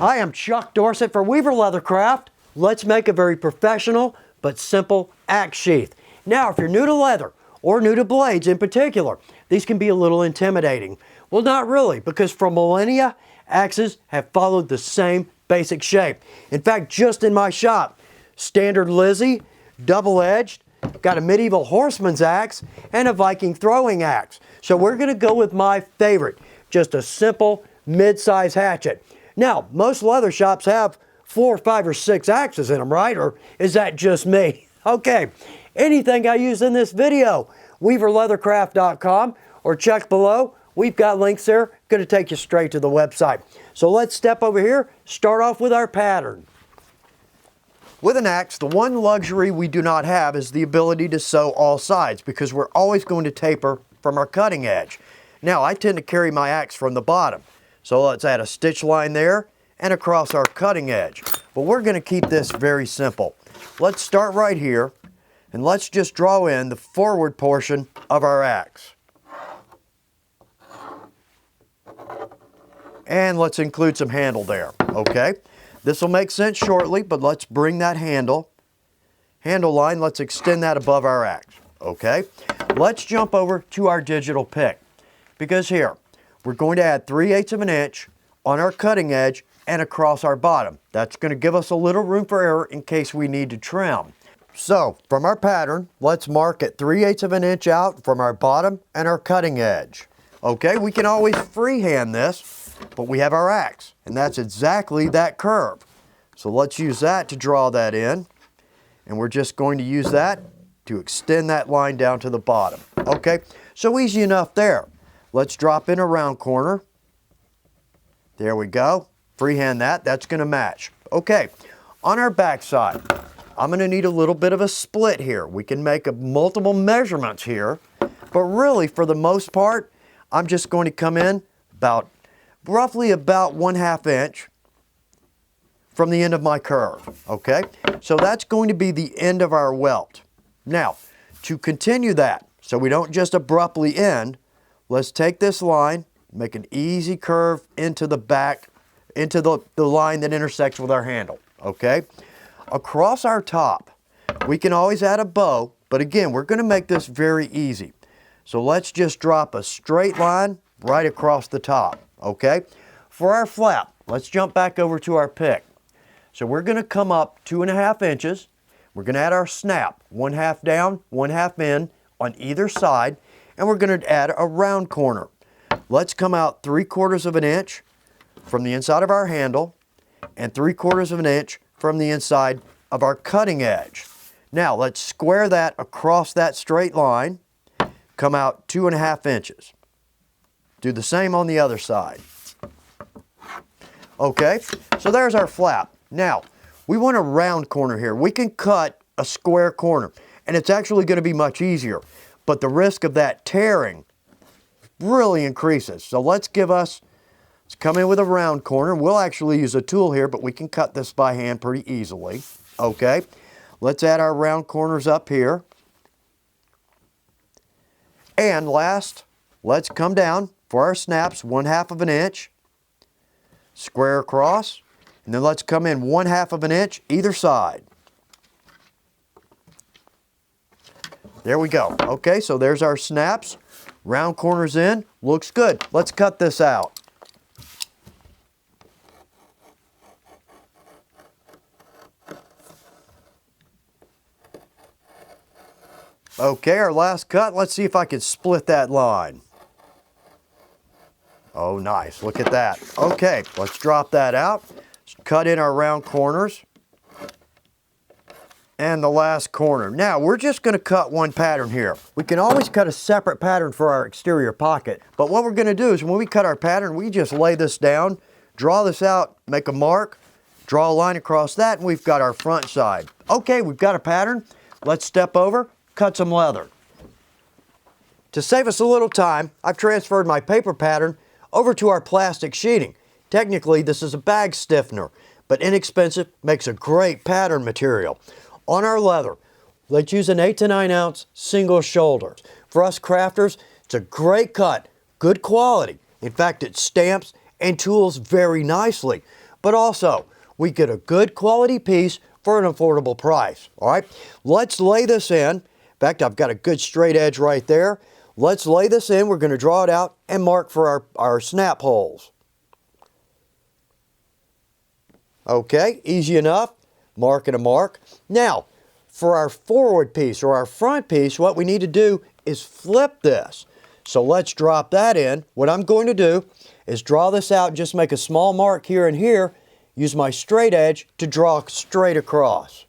Hi, I'm Chuck Dorsett for Weaver Leathercraft. Let's make a very professional but simple axe sheath. Now, if you're new to leather or new to blades in particular, these can be a little intimidating. Well, not really, because for millennia, axes have followed the same basic shape. In fact, just in my shop, standard Lizzie, double-edged, got a medieval horseman's axe, and a Viking throwing axe. So we're going to go with my favorite, just a simple mid-size hatchet. Now, most leather shops have 4, 5, or 6 axes in them, right? Or is that just me? Okay, anything I use in this video, weaverleathercraft.com, or check below. We've got links there, going to take you straight to the website. So let's step over here, start off with our pattern. With an axe, the one luxury we do not have is the ability to sew all sides, because we're always going to taper from our cutting edge. Now, I tend to carry my axe from the bottom. So let's add a stitch line there and across our cutting edge. But we're going to keep this very simple. Let's start right here and let's just draw in the forward portion of our axe. And let's include some handle there, okay? This will make sense shortly, but let's bring that handle line, let's extend that above our axe, okay? Let's jump over to our digital pick, because here, we're going to add 3/8 of an inch on our cutting edge and across our bottom. That's going to give us a little room for error in case we need to trim. So, from our pattern, let's mark it 3/8 of an inch out from our bottom and our cutting edge. Okay, we can always freehand this, but we have our axe, and that's exactly that curve. So let's use that to draw that in, and we're just going to use that to extend that line down to the bottom. Okay, so easy enough there. Let's drop in a round corner. There we go. Freehand that. That's going to match. Okay, on our back side, I'm going to need a little bit of a split here. We can make multiple measurements here, but really, for the most part, I'm just going to come in roughly about 1/2 inch from the end of my curve. Okay, so that's going to be the end of our welt. Now, to continue that, so we don't just abruptly end, let's take this line, make an easy curve into the back, into the line that intersects with our handle, okay? Across our top, we can always add a bow, but again, we're gonna make this very easy. So let's just drop a straight line right across the top, okay? For our flap, let's jump back over to our pick. So we're gonna come up 2.5 inches. We're gonna add our snap, 1/2 down, 1/2 in on either side, and we're going to add a round corner. Let's come out 3/4 of an inch from the inside of our handle and 3/4 of an inch from the inside of our cutting edge. Now let's square that across that straight line, come out 2.5 inches. Do the same on the other side. Okay, so there's our flap. Now, we want a round corner here. We can cut a square corner, and it's actually going to be much easier. But the risk of that tearing really increases. So let's come in with a round corner. We'll actually use a tool here, but we can cut this by hand pretty easily. Okay, let's add our round corners up here. And last, let's come down for our snaps, 1/2 of an inch, square across, and then let's come in 1/2 of an inch either side. There we go. Okay, so there's our snaps. Round corners in. Looks good. Let's cut this out. Okay, our last cut. Let's see if I can split that line. Oh, nice. Look at that. Okay, let's drop that out. Let's cut in our round corners. And the last corner. Now, we're just going to cut one pattern here. We can always cut a separate pattern for our exterior pocket. But what we're going to do is when we cut our pattern, we just lay this down, draw this out, make a mark, draw a line across that, and we've got our front side. Okay, we've got a pattern. Let's step over, cut some leather. To save us a little time, I've transferred my paper pattern over to our plastic sheeting. Technically, this is a bag stiffener, but inexpensive, makes a great pattern material. On our leather, let's use an 8 to 9 ounce single shoulder. For us crafters, it's a great cut, good quality. In fact, it stamps and tools very nicely. but also we get a good quality piece for an affordable price. All right, let's lay this in. In fact, I've got a good straight edge right there. Let's lay this in. We're going to draw it out and mark for our snap holes. Okay, easy enough. Mark and a mark. Now, for our forward piece or our front piece, what we need to do is flip this. So let's drop that in. What I'm going to do is draw this out, just make a small mark here and here, use my straight edge to draw straight across.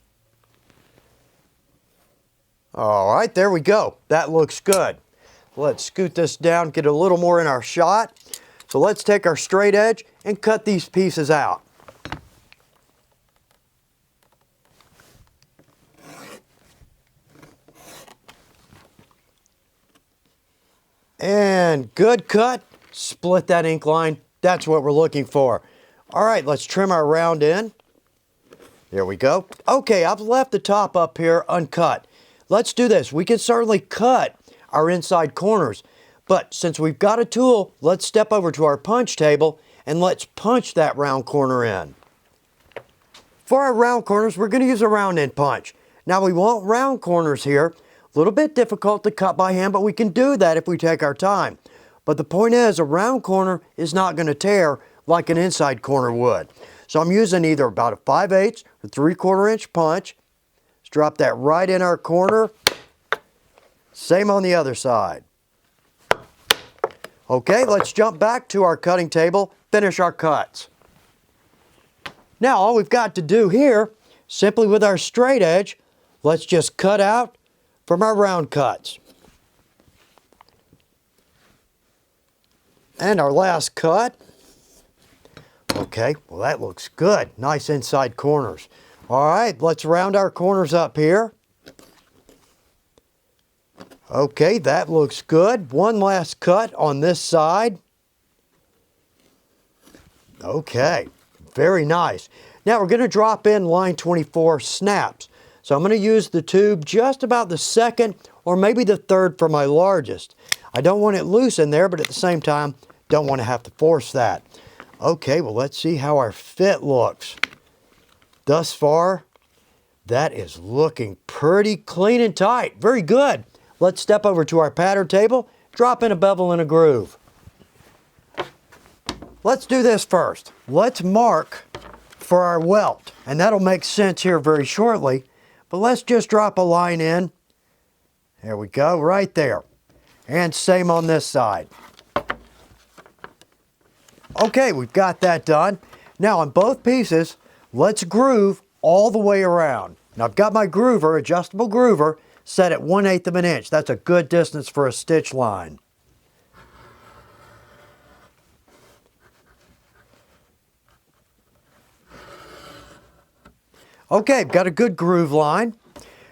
All right, there we go. That looks good. Let's scoot this down, get a little more in our shot. So let's take our straight edge and cut these pieces out. And good cut, split that ink line. That's what we're looking for. All right, let's trim our round in. There we go. Okay, I've left the top up here uncut. Let's do this. We can certainly cut our inside corners, but since we've got a tool, let's step over to our punch table and let's punch that round corner in. For our round corners, we're going to use a round end punch. Now we want round corners here. A little bit difficult to cut by hand, but we can do that if we take our time. But the point is, a round corner is not going to tear like an inside corner would. So I'm using either about a 5/8 or 3/4 inch punch. Let's drop that right in our corner. Same on the other side. Okay, let's jump back to our cutting table, finish our cuts. Now all we've got to do here, simply with our straight edge, let's just cut out from our round cuts. And our last cut. Okay, well that looks good. Nice inside corners. All right, let's round our corners up here. Okay, that looks good. One last cut on this side. Okay, very nice. Now we're going to drop in line 24 snaps. So I'm going to use the tube just about the second or maybe the third for my largest. I don't want it loose in there, but at the same time, don't want to have to force that. Okay, well let's see how our fit looks. Thus far, that is looking pretty clean and tight. Very good. Let's step over to our pattern table, drop in a bevel and a groove. Let's do this first. Let's mark for our welt, and that'll make sense here very shortly. But let's just drop a line in. There we go, right there. And same on this side. Okay, we've got that done. Now on both pieces, let's groove all the way around. Now I've got my groover, adjustable groover, set at 1/8 of an inch. That's a good distance for a stitch line. Okay, got a good groove line.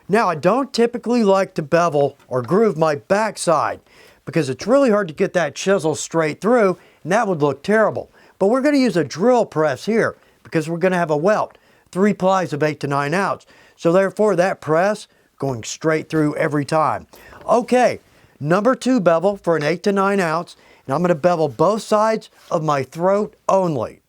Now I don't typically like to bevel or groove my backside because it's really hard to get that chisel straight through and that would look terrible. But we're going to use a drill press here because we're going to have a welt, 3 plies of 8 to 9 ounce. So therefore that press going straight through every time. Okay, number 2 bevel for an 8 to 9 ounce, and I'm going to bevel both sides of my throat only.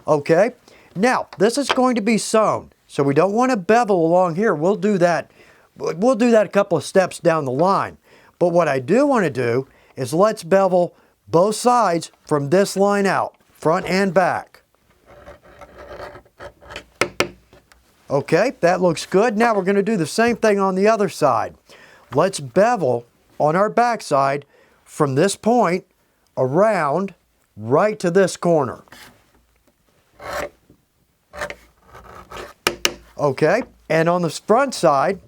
Okay, now this is going to be sewn, so we don't want to bevel along here. We'll do that a couple of steps down the line. But what I do want to do is let's bevel both sides from this line out, front and back. Okay, that looks good. Now we're going to do the same thing on the other side. Let's bevel on our back side from this point around right to this corner. Okay, and on the front side,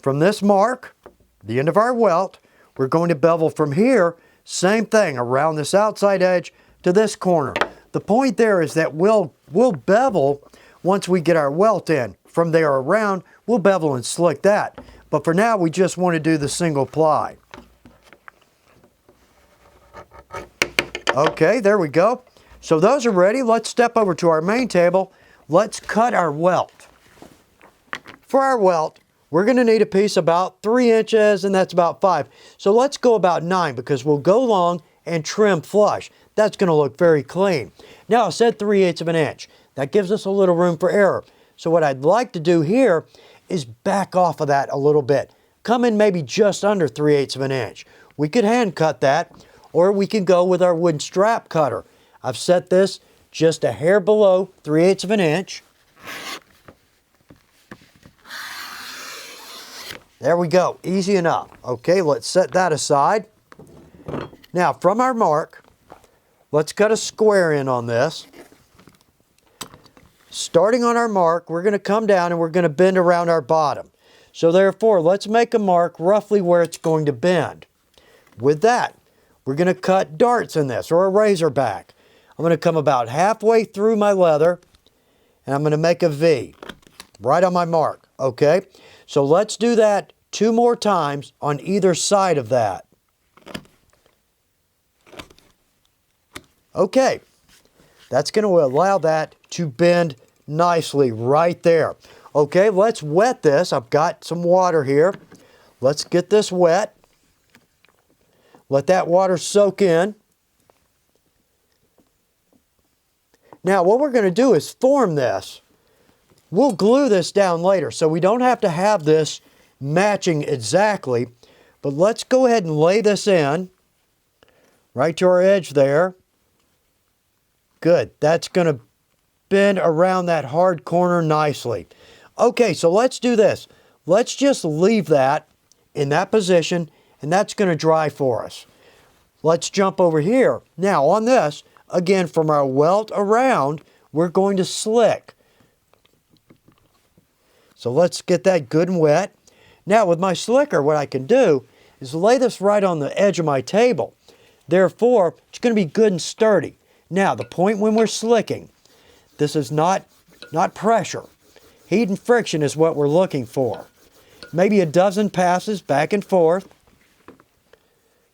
from this mark, the end of our welt, we're going to bevel from here, same thing, around this outside edge to this corner. The point there is that we'll bevel once we get our welt in. From there around, we'll bevel and slick that. But for now, we just want to do the single ply. Okay, there we go. So those are ready. Let's step over to our main table. Let's cut our welt. For our welt, we're going to need a piece about 3 inches, and that's about 5. So let's go about 9 because we'll go long and trim flush. that's going to look very clean. Now I said 3/8 of an inch. That gives us a little room for error. So what I'd like to do here is back off of that a little bit. Come in maybe just under 3/8 of an inch. We could hand cut that, or we can go with our wooden strap cutter. I've set this just a hair below 3/8 of an inch. There we go, easy enough. Okay, let's set that aside. Now from our mark, let's cut a square in on this. Starting on our mark, we're going to come down and we're going to bend around our bottom. So therefore, let's make a mark roughly where it's going to bend. With that, we're going to cut darts in this, or a razor back. I'm going to come about halfway through my leather, and I'm going to make a V right on my mark, okay? So let's do that 2 more times on either side of that. Okay, that's going to allow that to bend nicely right there. Okay, let's wet this. I've got some water here. Let's get this wet. Let that water soak in. Now what we're going to do is form this. We'll glue this down later, so we don't have to have this matching exactly. But let's go ahead and lay this in right to our edge there. Good. That's going to bend around that hard corner nicely. Okay, so let's do this. Let's just leave that in that position, and that's going to dry for us. Let's jump over here. Now on this, again, from our welt around, we're going to slick. So let's get that good and wet. Now with my slicker, what I can do is lay this right on the edge of my table. Therefore, it's going to be good and sturdy. Now, the point when we're slicking, this is not pressure. Heat and friction is what we're looking for. Maybe a dozen passes back and forth.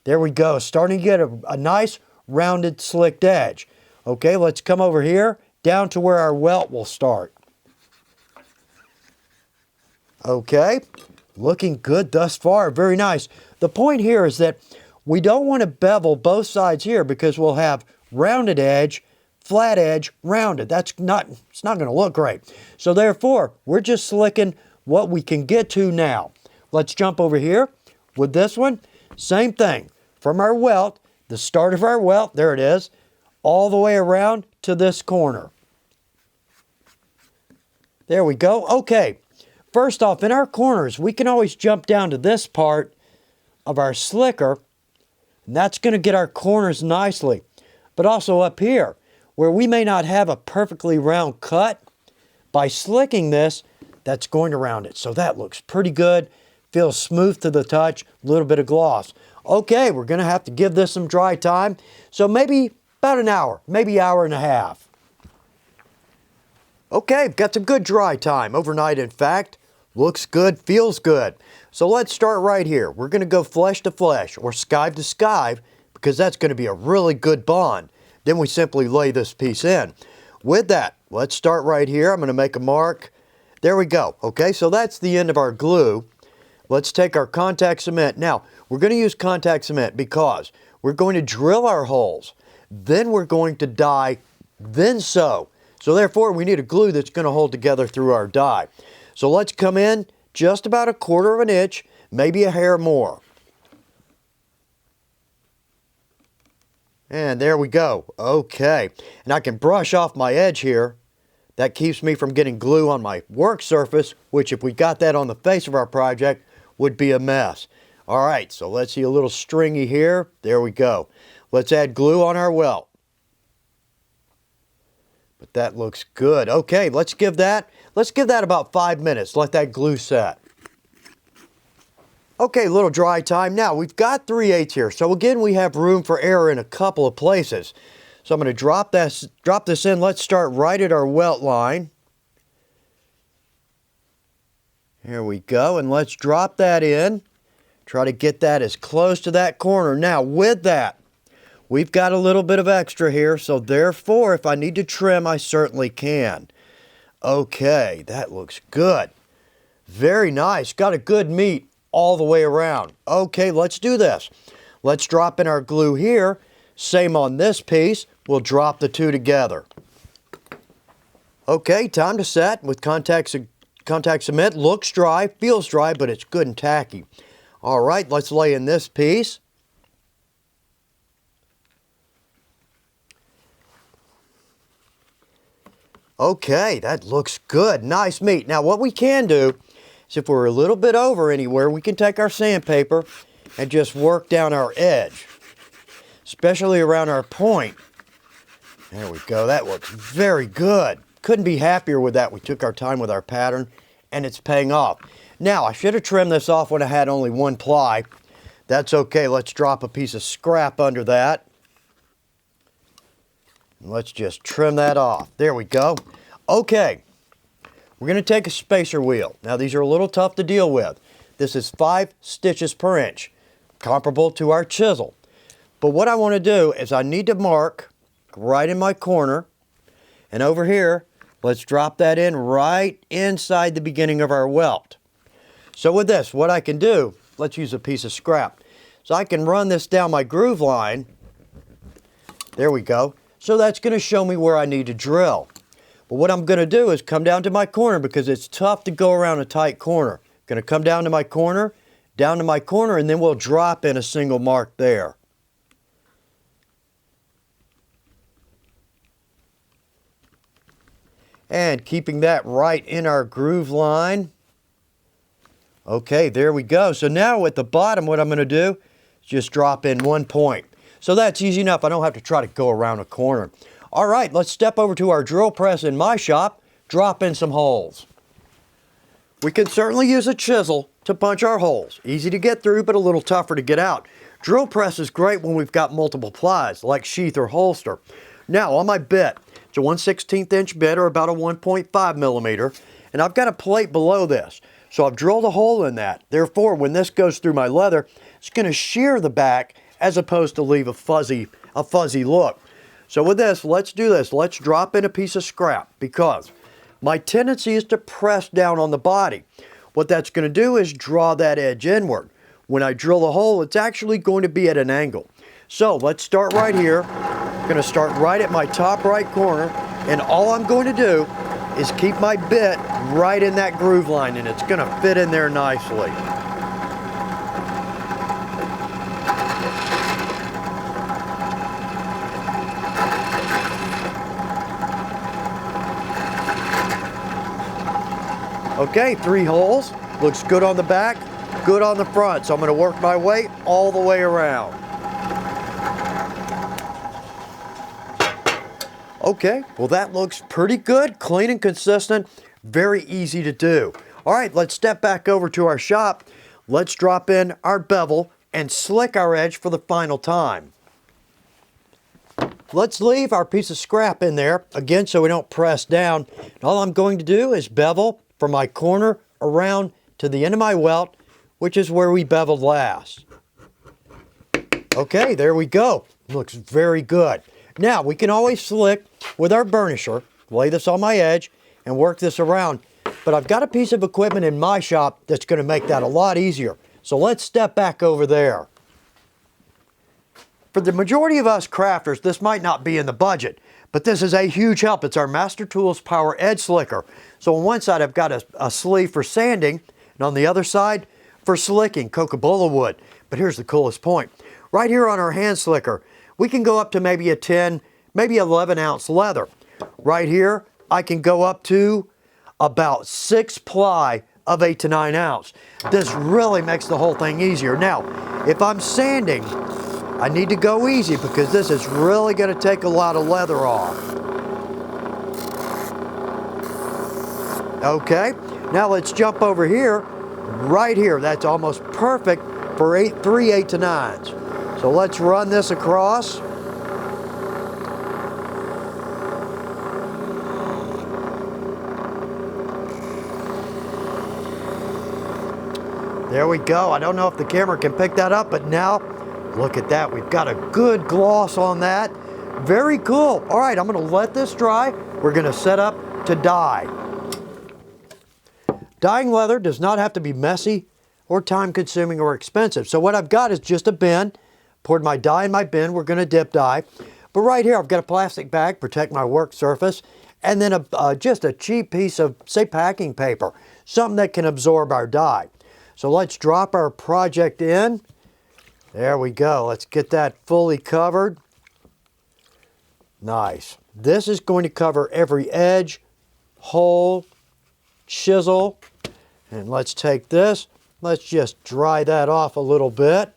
There we go, starting to get a nice rounded slicked edge. Okay, let's come over here down to where our welt will start. Okay, looking good thus far, very nice. The point here is that we don't want to bevel both sides here because we'll have rounded edge, flat edge, rounded. It's not going to look great. So therefore, we're just slicking what we can get to now. Let's jump over here with this one. Same thing. From our welt, the start of our welt, there it is, all the way around to this corner. There we go. Okay. First off, in our corners, we can always jump down to this part of our slicker, and that's going to get our corners nicely. But also up here, where we may not have a perfectly round cut, by slicking this, that's going to round it. So that looks pretty good. Feels smooth to the touch, a little bit of gloss. Okay, we're going to have to give this some dry time. So maybe about an hour, maybe hour and a half. Okay, got some good dry time, overnight in fact. Looks good, feels good. So let's start right here. We're going to go flesh to flesh, or skive to skive, because that's going to be a really good bond. Then we simply lay this piece in. With that, let's start right here. I'm going to make a mark. There we go. Okay, so that's the end of our glue. Let's take our contact cement. Now, we're going to use contact cement because we're going to drill our holes. Then we're going to dye, then sew. So therefore, we need a glue that's going to hold together through our dye. So let's come in just about 1/4 of an inch, maybe a hair more. And there we go. Okay. And I can brush off my edge here. That keeps me from getting glue on my work surface, which if we got that on the face of our project, would be a mess. All right, so let's see a little stringy here. There we go. Let's add glue on our welt. But that looks good. Okay, let's give that about 5 minutes. Let that glue set. Okay, little dry time. Now, we've got 3/8 here. So again, we have room for error in a couple of places. So I'm going to drop this in. Let's start right at our welt line. Here we go. And let's drop that in. Try to get that as close to that corner. Now, with that, we've got a little bit of extra here. So therefore, if I need to trim, I certainly can. Okay, that looks good. Very nice. Got a good meat all the way around. Okay, let's do this. Let's drop in our glue here. Same on this piece. We'll drop the two together. Okay, time to set with contact cement. Looks dry, feels dry, but it's good and tacky. All right, let's lay in this piece. Okay, that looks good. Nice meat. Now what we can do is if we're a little bit over anywhere, we can take our sandpaper and just work down our edge, especially around our point. There we go. That looks very good. Couldn't be happier with that. We took our time with our pattern and it's paying off. Now, I should have trimmed this off when I had only one ply. That's okay. Let's drop a piece of scrap under that. Let's just trim that off. There we go. Okay, we're going to take a spacer wheel. Now these are a little tough to deal with. This is 5 stitches per inch, comparable to our chisel. But what I want to do is I need to mark right in my corner, and over here, let's drop that in right inside the beginning of our welt. So with this, what I can do, let's use a piece of scrap. So I can run this down my groove line. There we go. So that's going to show me where I need to drill. But what I'm going to do is come down to my corner because it's tough to go around a tight corner. Going to come down to my corner, and then we'll drop in a single mark there. And keeping that right in our groove line. Okay, there we go. So now at the bottom, what I'm going to do is just drop in 1 point. So that's easy enough. I don't have to try to go around a corner. All right, let's step over to our drill press in my shop, drop in some holes. We can certainly use a chisel to punch our holes. Easy to get through, but a little tougher to get out. Drill press is great when we've got multiple plies, like sheath or holster. Now, on my bit, it's a 1/16 inch bit, or about a 1.5 millimeter, and I've got a plate below this. So I've drilled a hole in that. Therefore, when this goes through my leather, it's going to shear the back as opposed to leave a fuzzy look. So with this, let's do this. Let's drop in a piece of scrap because my tendency is to press down on the body. What that's going to do is draw that edge inward. When I drill the hole, it's actually going to be at an angle. So let's start right here. I'm going to start right at my top right corner, and all I'm going to do is keep my bit right in that groove line, and it's going to fit in there nicely. Okay, 3 holes. Looks good on the back, good on the front. So I'm going to work my way all the way around. Okay, well that looks pretty good, clean and consistent, very easy to do. All right, let's step back over to our shop. Let's drop in our bevel and slick our edge for the final time. Let's leave our piece of scrap in there, again, so we don't press down. And all I'm going to do is bevel from my corner around to the end of my welt, which is where we beveled last. Okay, there we go. Looks very good. Now, we can always slick with our burnisher, lay this on my edge, and work this around. But I've got a piece of equipment in my shop that's going to make that a lot easier. So let's step back over there. For the majority of us crafters, this might not be in the budget, but this is a huge help. It's our Master Tools Power Edge Slicker. So on one side, I've got a sleeve for sanding, and on the other side, for slicking, Coca-Cola wood. But here's the coolest point. Right here on our hand slicker, we can go up to maybe a 10, maybe 11 ounce leather. Right here, I can go up to about 6 ply of 8 to 9 ounce. This really makes the whole thing easier. Now, if I'm sanding, I need to go easy because this is really going to take a lot of leather off. Okay, now let's jump over here. Right here, that's almost perfect for 3 8 to 9s. So let's run this across. There we go. I don't know if the camera can pick that up, but now look at that. We've got a good gloss on that. Very cool. All right, I'm going to let this dry. We're going to set up to dye. Dyeing leather does not have to be messy or time-consuming or expensive. So what I've got is just a bin, Poured my die in my bin. We're going to dip die. But right here, I've got a plastic bag, protect my work surface, and then just a cheap piece of, say, packing paper, something that can absorb our die. So let's drop our project in. There we go. Let's get that fully covered. Nice. This is going to cover every edge, hole, chisel. And let's take this. Let's just dry that off a little bit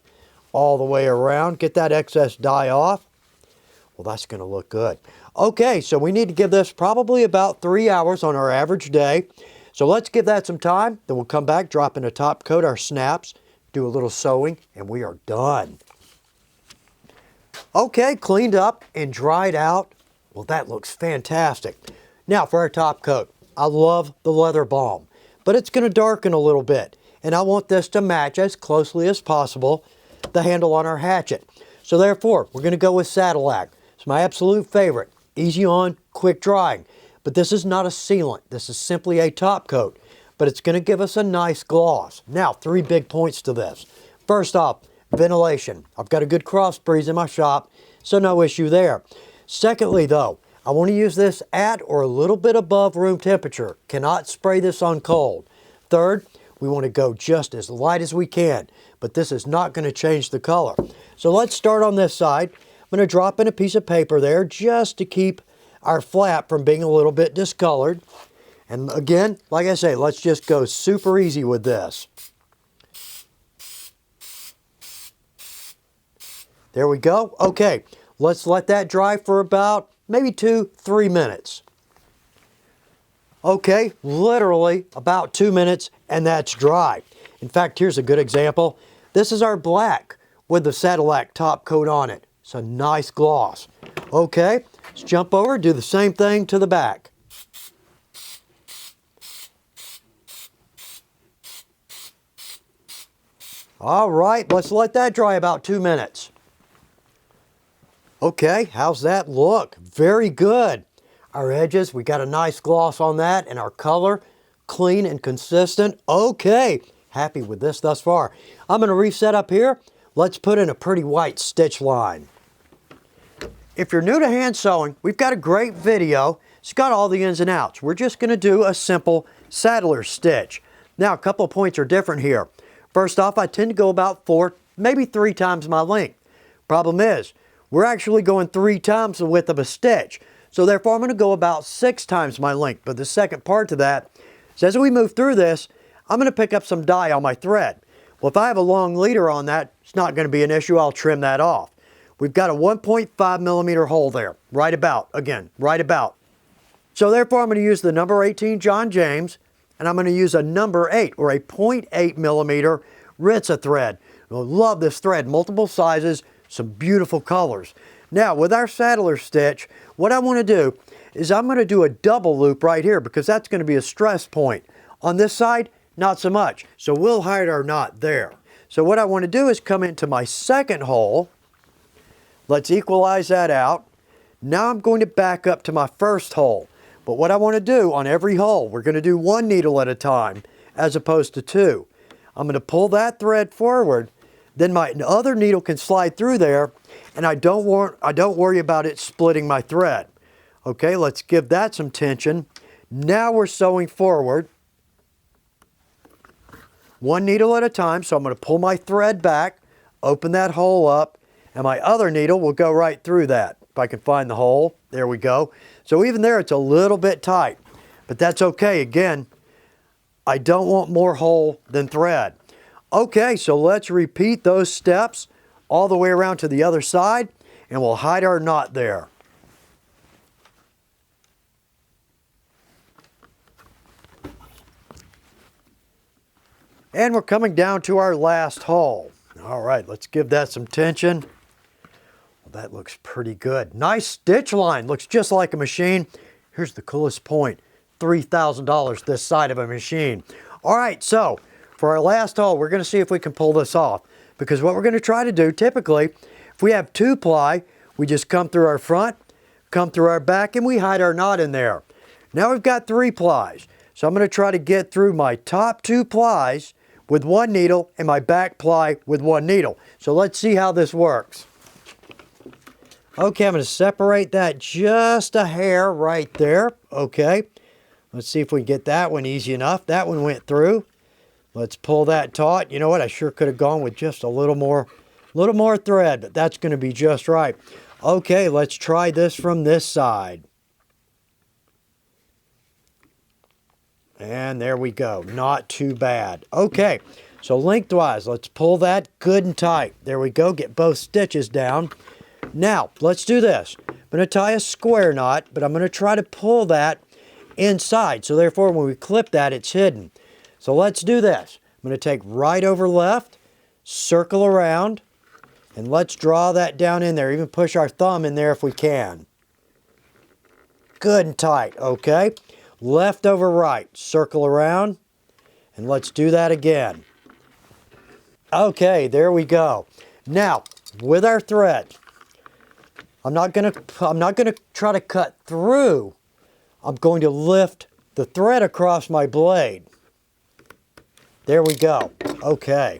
all the way around. Get that excess dye off. Well, that's going to look good. Okay, so we need to give this probably about 3 hours on our average day. So let's give that some time. Then we'll come back, drop in a top coat, our snaps, do a little sewing, and we are done. Okay, cleaned up and dried out. Well, that looks fantastic. Now for our top coat. I love the leather balm, but it's going to darken a little bit. And I want this to match as closely as possible the handle on our hatchet. So therefore, we're going to go with Saddle Lac. It's my absolute favorite. Easy on, quick drying. But this is not a sealant. This is simply a top coat. But it's going to give us a nice gloss. Now, 3 big points to this. First off, ventilation. I've got a good cross breeze in my shop, so no issue there. Secondly, though, I want to use this at or a little bit above room temperature. Cannot spray this on cold. Third, we want to go just as light as we can, but this is not going to change the color. So let's start on this side. I'm going to drop in a piece of paper there just to keep our flap from being a little bit discolored. And again, like I say, let's just go super easy with this. There we go. Okay, let's let that dry for about maybe 2-3 minutes. Okay, literally about 2 minutes and that's dry. In fact, here's a good example. This is our black with the Saddle Lac top coat on it. It's a nice gloss. Okay, let's jump over, do the same thing to the back. All right, let's let that dry about 2 minutes. Okay, how's that look? Very good. Our edges, we got a nice gloss on that, and our color, clean and consistent. Okay, happy with this thus far. I'm going to reset up here. Let's put in a pretty white stitch line. If you're new to hand sewing, we've got a great video. It's got all the ins and outs. We're just going to do a simple Sadler stitch. Now, a couple of points are different here. First off, I tend to go about 4, maybe 3 times my length. Problem is, we're actually going 3 times the width of a stitch. So therefore, I'm going to go about 6 times my length. But the second part to that is as we move through this, I'm going to pick up some dye on my thread. Well, if I have a long leader on that, it's not going to be an issue. I'll trim that off. We've got a 1.5 millimeter hole there, right about, again, right about. So therefore, I'm going to use the number 18 John James, and I'm going to use a number 8 or a 0.8 millimeter Ritza thread. I love this thread, multiple sizes, some beautiful colors. Now, with our Sadler stitch, what I want to do is I'm going to do a double loop right here because that's going to be a stress point. On this side, not so much. So we'll hide our knot there. So what I want to do is come into my second hole. Let's equalize that out. Now I'm going to back up to my first hole. But what I want to do on every hole, we're going to do 1 needle at a time as opposed to 2. I'm going to pull that thread forward. Then my other needle can slide through there, and I don't worry about it splitting my thread. Okay, let's give that some tension. Now we're sewing forward. 1 needle at a time, so I'm going to pull my thread back, open that hole up, and my other needle will go right through that. If I can find the hole, there we go. So even there, it's a little bit tight, but that's okay. Again, I don't want more hole than thread. Okay, so let's repeat those steps all the way around to the other side, and we'll hide our knot there. And we're coming down to our last hole. All right, let's give that some tension. Well, that looks pretty good. Nice stitch line, looks just like a machine. Here's the coolest point, $3,000 this side of a machine. All right, so for our last hole, we're going to see if we can pull this off. Because what we're going to try to do, typically, if we have 2-ply, we just come through our front, come through our back, and we hide our knot in there. Now we've got 3 plies. So I'm going to try to get through my top 2 plies with one needle and my back ply with one needle. So let's see how this works. Okay, I'm going to separate that just a hair right there. Okay, let's see if we can get that one easy enough. That one went through. Let's pull that taut. You know what? I sure could have gone with just a little more thread, but that's going to be just right. Okay, let's try this from this side. And there we go. Not too bad. Okay, so lengthwise, let's pull that good and tight. There we go. Get both stitches down. Now, let's do this. I'm going to tie a square knot, but I'm going to try to pull that inside. So therefore, when we clip that, it's hidden. So let's do this. I'm going to take right over left, circle around, and let's draw that down in there. Even push our thumb in there if we can. Good and tight, okay? Left over right, circle around, and let's do that again. Okay, there we go. Now, with our thread, I'm not gonna try to cut through. I'm going to lift the thread across my blade. There we go. Okay.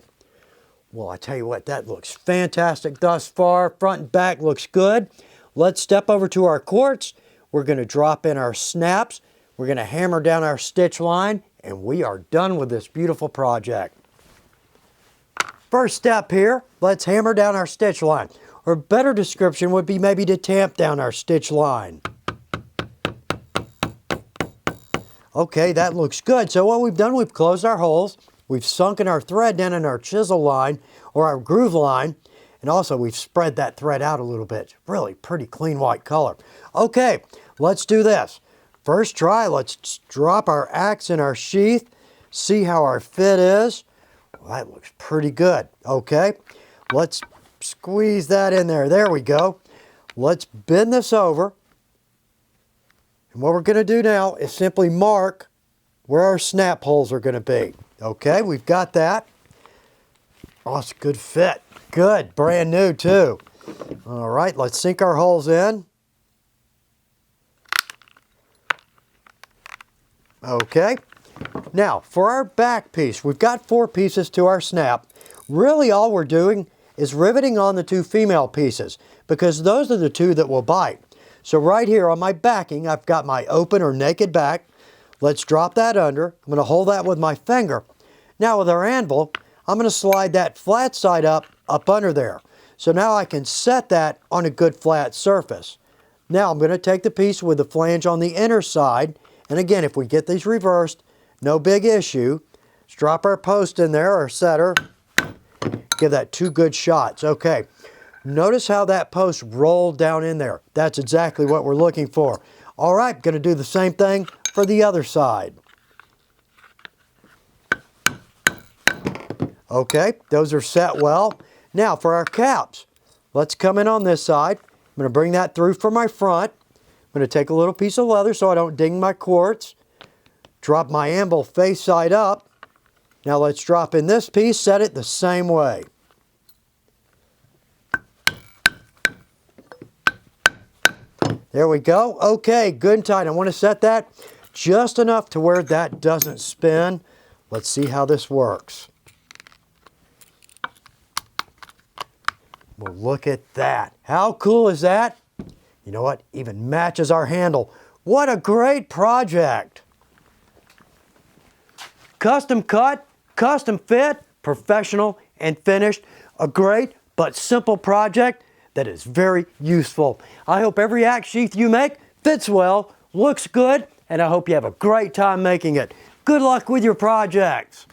Well, I tell you what, that looks fantastic thus far. Front and back looks good. Let's step over to our quartz. We're going to drop in our snaps. We're going to hammer down our stitch line, and we are done with this beautiful project. First step here, let's hammer down our stitch line. Or a better description would be maybe to tamp down our stitch line. Okay, that looks good. So what we've done, we've closed our holes. We've sunken our thread down in our chisel line or our groove line. And also we've spread that thread out a little bit. Really pretty clean white color. Okay, let's do this. First try, let's drop our axe in our sheath. See how our fit is. Well, that looks pretty good. Okay, let's squeeze that in there. There we go. Let's bend this over. And what we're going to do now is simply mark where our snap holes are going to be. Okay, we've got that. Oh, it's a good fit. Good, brand new too. All right, let's sink our holes in. Okay, now for our back piece, we've got 4 pieces to our snap. Really all we're doing is riveting on the 2 female pieces because those are the 2 that will bite. So right here on my backing, I've got my open or naked back. Let's drop that under. I'm going to hold that with my finger. Now with our anvil, I'm going to slide that flat side up under there. So now I can set that on a good flat surface. Now I'm going to take the piece with the flange on the inner side. And again, if we get these reversed, no big issue. Let's drop our post in there, or setter. Give that 2 good shots. Okay. Notice how that post rolled down in there. That's exactly what we're looking for. All right, going to do the same thing for the other side. Okay, those are set well. Now for our caps, let's come in on this side. I'm going to bring that through from my front. I'm going to take a little piece of leather so I don't ding my quartz. Drop my anvil face side up. Now let's drop in this piece, set it the same way. There we go. Okay, good and tight. I want to set that just enough to where that doesn't spin. Let's see how this works. Well, look at that. How cool is that? You know what? Even matches our handle. What a great project. Custom cut, custom fit, professional and finished. A great but simple project that is very useful. I hope every axe sheath you make fits well, looks good, and I hope you have a great time making it. Good luck with your projects.